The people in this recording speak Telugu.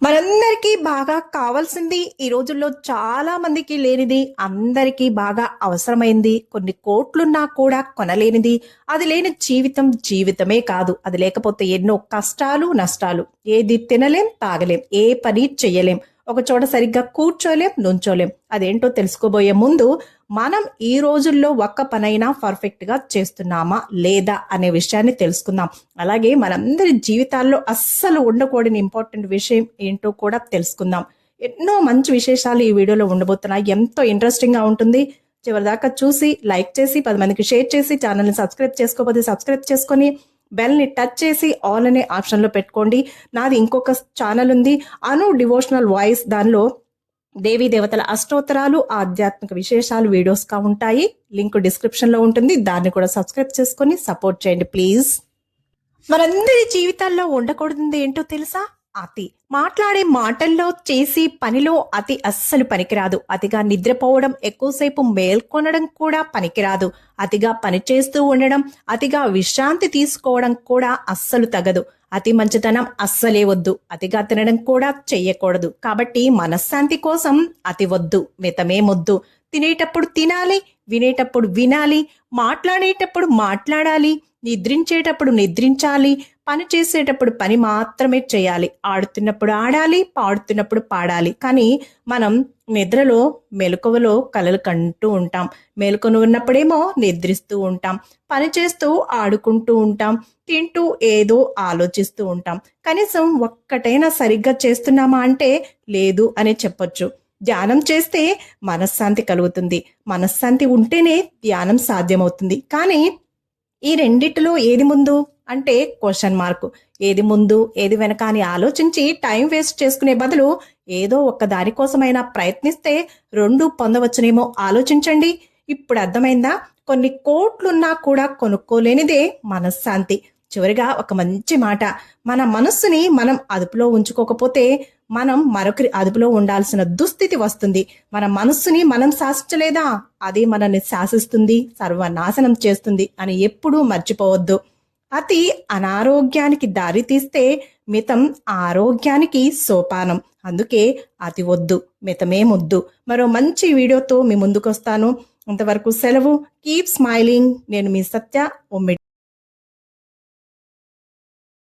మనందరికీ బాగా కావాల్సింది ఈ రోజుల్లో చాలా మందికి లేనిది అందరికీ బాగా అవసరమైంది. కొన్ని కోట్లున్నా కూడా కొనలేనిది. అది లేని జీవితం జీవితమే కాదు. అది లేకపోతే ఎన్నో కష్టాలు, నష్టాలు. ఏది తినలేం, తాగలేం, ఏ పని చెయ్యలేం, ఒక చోట సరిగ్గా కూర్చోలేం, నుంచోలేం. అదేంటో తెలుసుకోబోయే ముందు మనం ఈ రోజుల్లో ఒక్క పనైనా పర్ఫెక్ట్ గా చేస్తున్నామా లేదా అనే విషయాన్ని తెలుసుకుందాం. అలాగే మనందరి జీవితాల్లో అస్సలు ఉండకూడని ఇంపార్టెంట్ విషయం ఏంటో కూడా తెలుసుకుందాం. ఎన్నో మంచి విశేషాలు ఈ వీడియోలో ఉండబోతున్నాయి. ఎంతో ఇంట్రెస్టింగ్ గా ఉంటుంది. చివరిదాకా చూసి లైక్ చేసి 10 మందికి షేర్ చేసి ఛానల్ని సబ్స్క్రైబ్ చేసుకోకపోతే సబ్స్క్రైబ్ చేసుకొని బెల్ ని టచ్ చేసి ఆల్ అనే ఆప్షన్ లో పెట్టుకోండి. నాది ఇంకొక ఛానల్ ఉంది, అను డివోషనల్ వాయిస్. దానిలో దేవీ దేవతల అష్టోత్తరాలు, ఆధ్యాత్మిక విశేషాలు వీడియోస్ గా ఉంటాయి. లింక్ డిస్క్రిప్షన్ లో ఉంటుంది. దాన్ని కూడా సబ్స్క్రైబ్ చేసుకొని సపోర్ట్ చేయండి ప్లీజ్. మనందరి జీవితాల్లో ఉండకూడదు ఏంటో తెలుసా? అతి. మాట్లాడే మాటల్లో, చేసి పనిలో అతి అస్సలు పనికిరాదు. అతిగా నిద్రపోవడం, ఎక్కువసేపు మేల్కొనడం కూడా పనికిరాదు. అతిగా పనిచేస్తూ ఉండడం, అతిగా విశ్రాంతి తీసుకోవడం కూడా అస్సలు తగదు. అతి మంచితనం అస్సలే వద్దు. అతిగా తినడం కూడా చెయ్యకూడదు. కాబట్టి మనశ్శాంతి కోసం అతి వద్దు, మితమే మొద్దు. తినేటప్పుడు తినాలి, వినేటప్పుడు వినాలి, మాట్లాడేటప్పుడు మాట్లాడాలి, నిద్రించేటప్పుడు నిద్రించాలి, పని చేసేటప్పుడు పని మాత్రమే చేయాలి. ఆడుతున్నప్పుడు ఆడాలి, పాడుతున్నప్పుడు పాడాలి. కానీ మనం నిద్రలో మెలకువలో కలలు కంటూ ఉంటాం. మేలుకొని ఉన్నప్పుడేమో నిద్రిస్తూ ఉంటాం. పని చేస్తూ ఆడుకుంటూ ఉంటాం. తింటూ ఏదో ఆలోచిస్తూ ఉంటాం. కనీసం ఒక్కటైనా సరిగ్గా చేస్తున్నామా అంటే లేదు అని చెప్పొచ్చు. ధ్యానం చేస్తే మనశ్శాంతి కలుగుతుంది. మనశ్శాంతి ఉంటేనే ధ్యానం సాధ్యమవుతుంది. కానీ ఈ రెండిటిలో ఏది ముందు అంటే క్వశ్చన్ మార్క్. ఏది ముందు ఏది వెనక అని ఆలోచించి టైం వేస్ట్ చేసుకునే బదులు ఏదో ఒక్క దానికోసమైనా ప్రయత్నిస్తే రెండు పొందవచ్చునేమో ఆలోచించండి. ఇప్పుడు అర్థమైందా? కొన్ని కోట్లున్నా కూడా కొనుక్కోలేనిదే మనశ్శాంతి. చివరిగా ఒక మంచి మాట, మన మనస్సుని మనం అదుపులో ఉంచుకోకపోతే మనం మరొకరి అదుపులో ఉండాల్సిన దుస్థితి వస్తుంది. మన మనస్సుని మనం శాసించలేదా, అది మనల్ని శాసిస్తుంది, సర్వనాశనం చేస్తుంది అని ఎప్పుడూ మర్చిపోవద్దు. అతి అనారోగ్యానికి దారి తీస్తే మితం ఆరోగ్యానికి సోపానం. అందుకే అతి వద్దు, మితమే ముద్దు. మరో మంచి వీడియోతో మీ ముందుకు వస్తాను. అంతవరకు సెలవు. Keep smiling. నేను మీ సత్య, ఉమ్మిడి.